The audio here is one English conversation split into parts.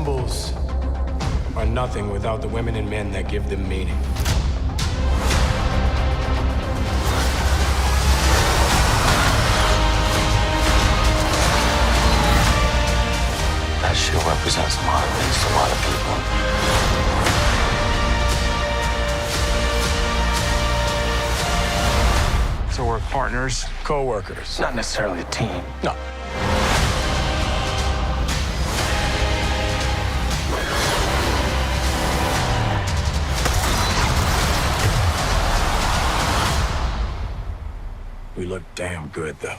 Symbols are nothing without the women and men that give them meaning. That shield represents a lot of things to a lot of people. So we're partners, co-workers. Not necessarily a team. No. We look damn good, though.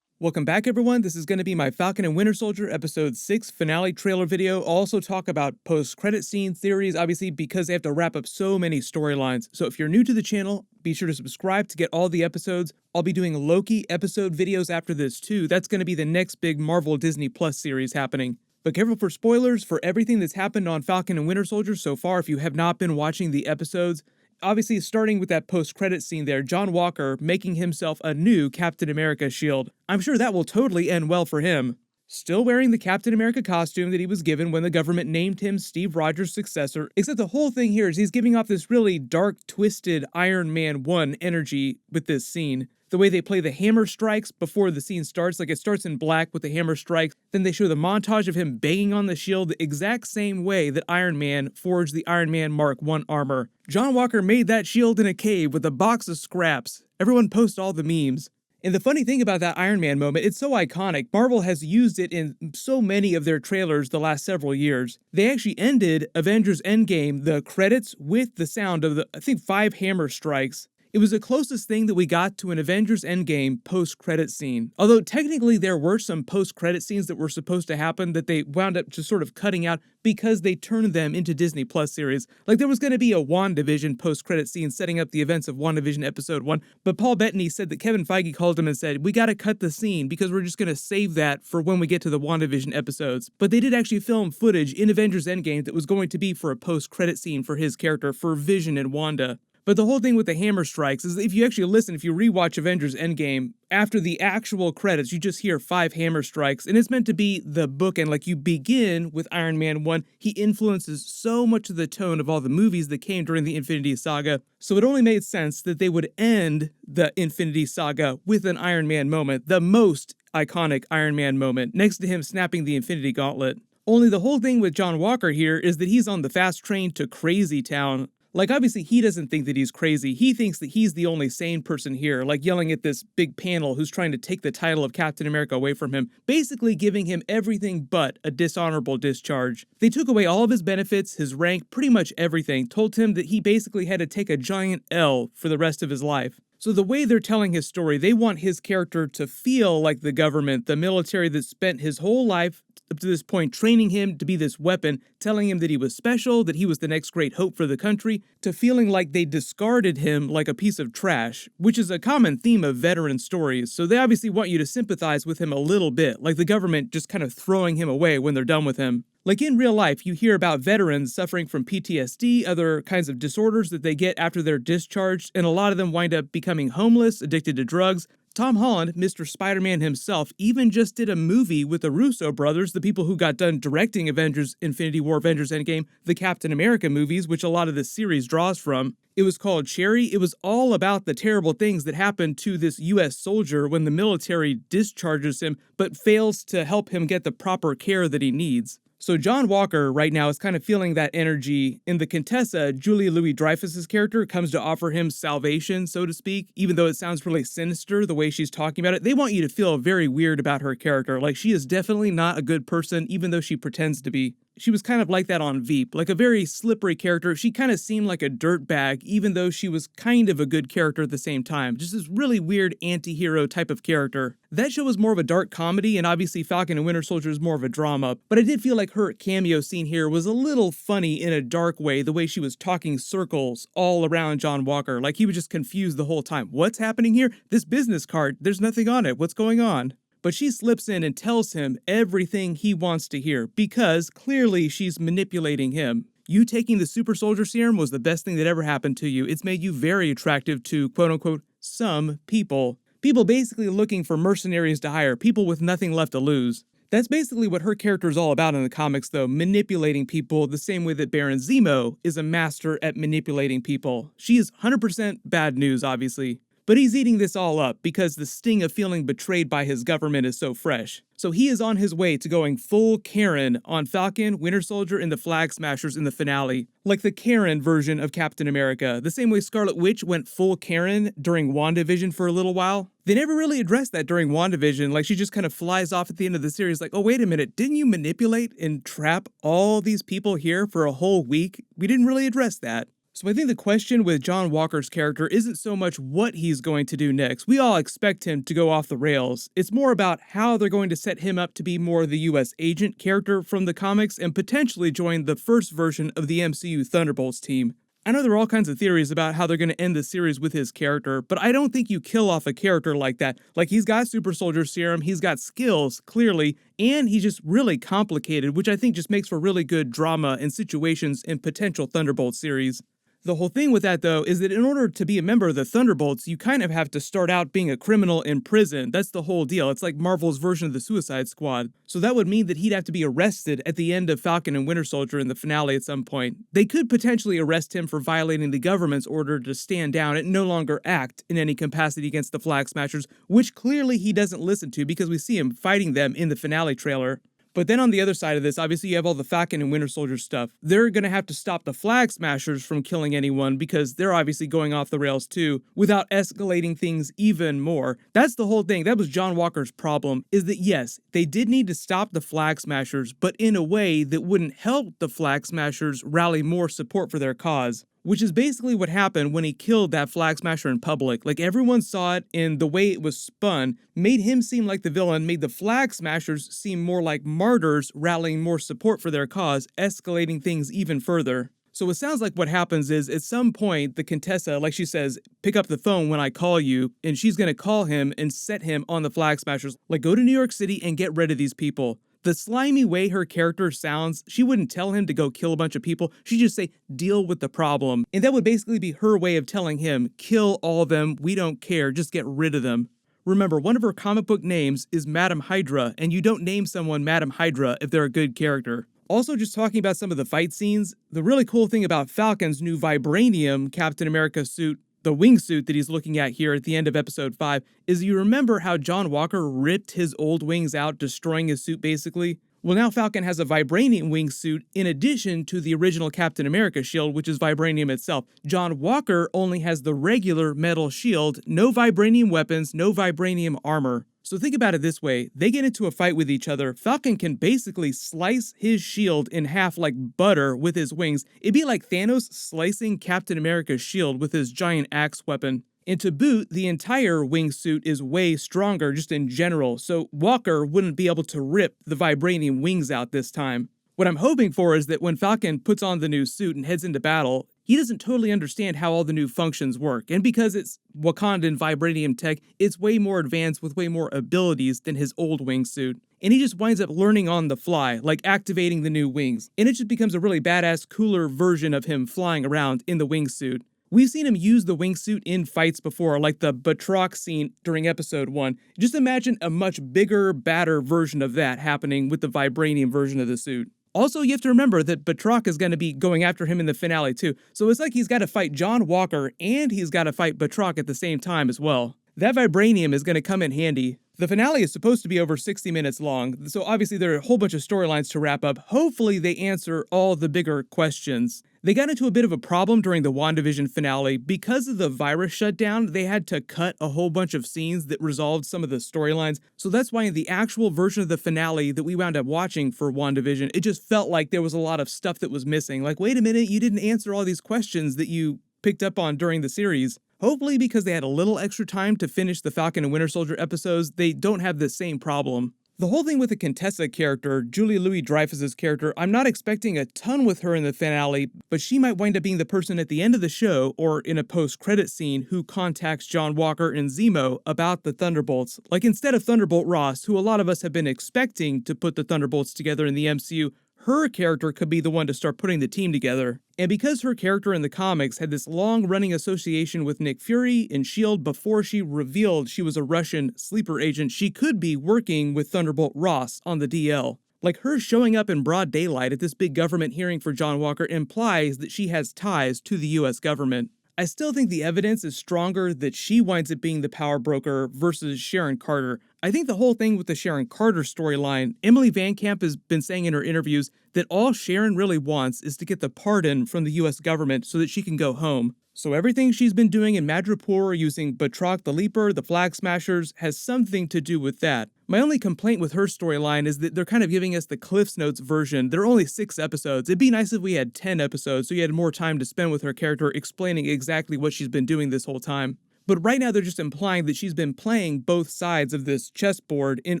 Welcome back, everyone. This is going to be my Falcon and Winter Soldier Episode 6 finale trailer video. I'll also talk about post-credit scene theories, obviously, because they have to wrap up so many storylines. So if you're new to the channel, be sure to subscribe to get all the episodes. I'll be doing Loki episode videos after this, too. That's going to be the next big Marvel Disney Plus series happening. But careful for spoilers for everything that's happened on Falcon and Winter Soldier so far if you have not been watching the episodes. Obviously, starting with that post-credit scene there, John Walker making himself a new Captain America shield. I'm sure that will totally end well for him. Still wearing the Captain America costume that he was given when the government named him Steve Rogers' successor, except the whole thing here is he's giving off this really dark, twisted Iron Man 1 energy with this scene. The way they play the hammer strikes before the scene starts, like it starts in black with the hammer strikes, then they show the montage of him banging on the shield the exact same way that Iron Man forged the Iron Man Mark I armor. John Walker made that shield in a cave with a box of scraps. Everyone post all the memes. And the funny thing about that Iron Man moment, it's so iconic. Marvel has used it in so many of their trailers the last several years. They actually ended Avengers Endgame, the credits, with the sound of the, I think, 5 hammer strikes. It was the closest thing that we got to an Avengers Endgame post-credit scene. Although technically there were some post-credit scenes that were supposed to happen that they wound up just sort of cutting out because they turned them into Disney Plus series. Like there was going to be a WandaVision post-credit scene setting up the events of WandaVision Episode 1, but Paul Bettany said that Kevin Feige called him and said, we got to cut the scene because we're just going to save that for when we get to the WandaVision episodes. But they did actually film footage in Avengers Endgame that was going to be for a post-credit scene for his character, for Vision and Wanda. But the whole thing with the hammer strikes is if you actually listen, if you rewatch Avengers Endgame, after the actual credits, you just hear 5 hammer strikes, and it's meant to be the bookend. Like you begin with Iron Man 1, he influences so much of the tone of all the movies that came during the Infinity Saga, so it only made sense that they would end the Infinity Saga with an Iron Man moment, the most iconic Iron Man moment, next to him snapping the Infinity Gauntlet. Only the whole thing with John Walker here is that he's on the fast train to Crazy Town. Like, obviously, he doesn't think that he's crazy. He thinks that he's the only sane person here, like yelling at this big panel who's trying to take the title of Captain America away from him, basically giving him everything but a dishonorable discharge. They took away all of his benefits, his rank, pretty much everything, told him that he basically had to take a giant L for the rest of his life. So the way they're telling his story, they want his character to feel like the government, the military that spent his whole life up to this point training him to be this weapon, telling him that he was special, that he was the next great hope for the country, to feeling like they discarded him like a piece of trash, which is a common theme of veteran stories. So they obviously want you to sympathize with him a little bit, like the government just kind of throwing him away when they're done with him. Like in real life, you hear about veterans suffering from PTSD, other kinds of disorders that they get after they're discharged, and a lot of them wind up becoming homeless, addicted to drugs. Tom Holland, Mr. Spider-Man himself, even just did a movie with the Russo brothers, the people who got done directing Avengers Infinity War, Avengers Endgame, the Captain America movies, which a lot of this series draws from. It was called Cherry. It was all about the terrible things that happened to this U.S. soldier when the military discharges him, but fails to help him get the proper care that he needs. So John Walker right now is kind of feeling that energy. In the Contessa, Julia Louis-Dreyfus's character comes to offer him salvation, so to speak, even though it sounds really sinister the way she's talking about it. They want you to feel very weird about her character, like she is definitely not a good person, even though she pretends to be. She was kind of like that on Veep, like a very slippery character. She kind of seemed like a dirtbag, even though she was kind of a good character at the same time. Just this really weird anti-hero type of character. That show was more of a dark comedy, and obviously Falcon and Winter Soldier is more of a drama, but I did feel like her cameo scene here was a little funny in a dark way, the way she was talking circles all around John Walker, like he was just confused the whole time. What's happening here? This business card, there's nothing on it. What's going on? But she slips in and tells him everything he wants to hear, because clearly she's manipulating him. You taking the super soldier serum was the best thing that ever happened to you. It's made you very attractive to, quote unquote, some people. People basically looking for mercenaries to hire, people with nothing left to lose. That's basically what her character is all about in the comics, though, manipulating people the same way that Baron Zemo is a master at manipulating people. She is 100% bad news, obviously. But he's eating this all up because the sting of feeling betrayed by his government is so fresh. So he is on his way to going full Karen on Falcon, Winter Soldier, and the Flag Smashers in the finale. Like the Karen version of Captain America, the same way Scarlet Witch went full Karen during WandaVision for a little while. They never really addressed that during WandaVision, like she just kind of flies off at the end of the series like, oh wait a minute, didn't you manipulate and trap all these people here for a whole week? We didn't really address that. So I think the question with John Walker's character isn't so much what he's going to do next. We all expect him to go off the rails. It's more about how they're going to set him up to be more the US agent character from the comics and potentially join the first version of the MCU Thunderbolts team. I know there are all kinds of theories about how they're going to end the series with his character, but I don't think you kill off a character like that. Like, he's got super soldier serum, he's got skills, clearly, and he's just really complicated, which I think just makes for really good drama and situations in potential Thunderbolts series. The whole thing with that, though, is that in order to be a member of the Thunderbolts, you kind of have to start out being a criminal in prison. That's the whole deal. It's like Marvel's version of the Suicide Squad. So that would mean that he'd have to be arrested at the end of Falcon and Winter Soldier in the finale at some point. They could potentially arrest him for violating the government's order to stand down and no longer act in any capacity against the Flag Smashers, which clearly he doesn't listen to because we see him fighting them in the finale trailer. But then on the other side of this, obviously you have all the Falcon and Winter Soldier stuff. They're going to have to stop the Flag Smashers from killing anyone because they're obviously going off the rails too, without escalating things even more. That's the whole thing. That was John Walker's problem, is that yes, they did need to stop the Flag Smashers, but in a way that wouldn't help the Flag Smashers rally more support for their cause. Which is basically what happened when he killed that Flag Smasher in public. Like, everyone saw it, and the way it was spun made him seem like the villain, made the Flag Smashers seem more like martyrs, rallying more support for their cause, escalating things even further. So it sounds like what happens is, at some point, the Contessa, like she says, pick up the phone when I call you, and she's gonna call him and set him on the Flag Smashers. Like, go to New York City and get rid of these people. The slimy way her character sounds, she wouldn't tell him to go kill a bunch of people. She'd just say, deal with the problem. And that would basically be her way of telling him, kill all of them, we don't care, just get rid of them. Remember, one of her comic book names is Madam Hydra, and you don't name someone Madam Hydra if they're a good character. Also, just talking about some of the fight scenes, the really cool thing about Falcon's new Vibranium Captain America suit, the wingsuit that he's looking at here at the end of episode 5, is you remember how John Walker ripped his old wings out, destroying his suit basically? Well, now Falcon has a vibranium wingsuit in addition to the original Captain America shield, which is vibranium itself. John Walker only has the regular metal shield, no vibranium weapons, no vibranium armor. So think about it this way, they get into a fight with each other, Falcon can basically slice his shield in half like butter with his wings. It'd be like Thanos slicing Captain America's shield with his giant axe weapon. And to boot, the entire wingsuit is way stronger just in general, so Walker wouldn't be able to rip the vibranium wings out this time. What I'm hoping for is that when Falcon puts on the new suit and heads into battle, he doesn't totally understand how all the new functions work, and because it's Wakandan vibranium tech, it's way more advanced with way more abilities than his old wingsuit. And he just winds up learning on the fly, like activating the new wings, and it just becomes a really badass, cooler version of him flying around in the wingsuit. We've seen him use the wingsuit in fights before, like the Batroc scene during episode 1. Just imagine a much bigger, badder version of that happening with the vibranium version of the suit. Also, you have to remember that Batroc is going to be going after him in the finale too, so it's like he's got to fight John Walker and he's got to fight Batroc at the same time as well. That vibranium is going to come in handy. The finale is supposed to be over 60 minutes long, so obviously there are a whole bunch of storylines to wrap up. Hopefully they answer all the bigger questions. They got into a bit of a problem during the WandaVision finale. Because of the virus shutdown, they had to cut a whole bunch of scenes that resolved some of the storylines. So that's why in the actual version of the finale that we wound up watching for WandaVision, it just felt like there was a lot of stuff that was missing. Like, wait a minute, you didn't answer all these questions that you picked up on during the series. Hopefully, because they had a little extra time to finish the Falcon and Winter Soldier episodes, they don't have the same problem. The whole thing with the Contessa character, Julie Louis-Dreyfus's character, I'm not expecting a ton with her in the finale, but she might wind up being the person at the end of the show, or in a post-credit scene, who contacts John Walker and Zemo about the Thunderbolts. Like, instead of Thunderbolt Ross, who a lot of us have been expecting to put the Thunderbolts together in the MCU, her character could be the one to start putting the team together. And because her character in the comics had this long-running association with Nick Fury in S.H.I.E.L.D. before she revealed she was a Russian sleeper agent, she could be working with Thunderbolt Ross on the DL. Like, her showing up in broad daylight at this big government hearing for John Walker implies that she has ties to the US government. I still think the evidence is stronger that she winds up being the power broker versus Sharon Carter. I think the whole thing with the Sharon Carter storyline, Emily Van Camp has been saying in her interviews that all Sharon really wants is to get the pardon from the US government so that she can go home. So everything she's been doing in Madripoor using Batroc the Leaper, the Flag Smashers, has something to do with that. My only complaint with her storyline is that they're kind of giving us the Cliff's Notes version. There are only 6 episodes. It'd be nice if we had 10 episodes so you had more time to spend with her character explaining exactly what she's been doing this whole time. But right now they're just implying that she's been playing both sides of this chessboard in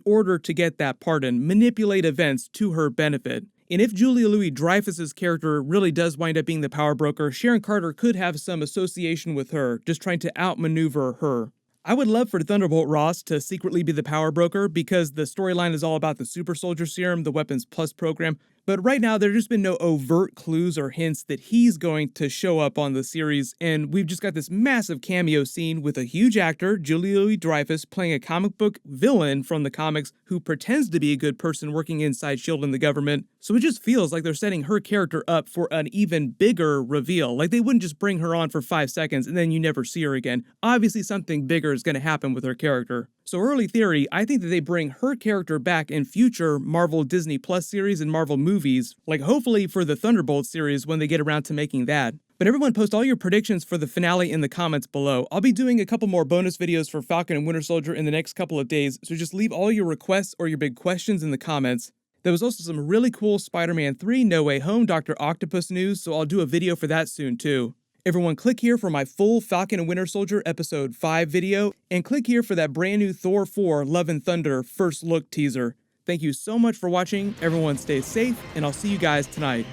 order to get that pardon, manipulate events to her benefit. And if Julia Louis-Dreyfus's character really does wind up being the power broker, Sharon Carter could have some association with her, just trying to outmaneuver her. I would love for Thunderbolt Ross to secretly be the power broker because the storyline is all about the Super Soldier Serum, the Weapons Plus program, but right now there's just been no overt clues or hints that he's going to show up on the series, and we've just got this massive cameo scene with a huge actor, Julia Louis-Dreyfus, playing a comic book villain from the comics who pretends to be a good person working inside S.H.I.E.L.D. and the government, so it just feels like they're setting her character up for an even bigger reveal. Like, they wouldn't just bring her on for 5 seconds and then you never see her again. Obviously something bigger is going to happen with her character. So early theory, I think that they bring her character back in future Marvel Disney Plus series and Marvel movies, like hopefully for the Thunderbolts series when they get around to making that. But everyone post all your predictions for the finale in the comments below. I'll be doing a couple more bonus videos for Falcon and Winter Soldier in the next couple of days, so just leave all your requests or your big questions in the comments. There was also some really cool Spider-Man 3 No Way Home Dr. Octopus news, so I'll do a video for that soon too. Everyone click here for my full Falcon and Winter Soldier episode 5 video, and click here for that brand new Thor 4 Love and Thunder first look teaser. Thank you so much for watching, everyone stay safe, and I'll see you guys tonight.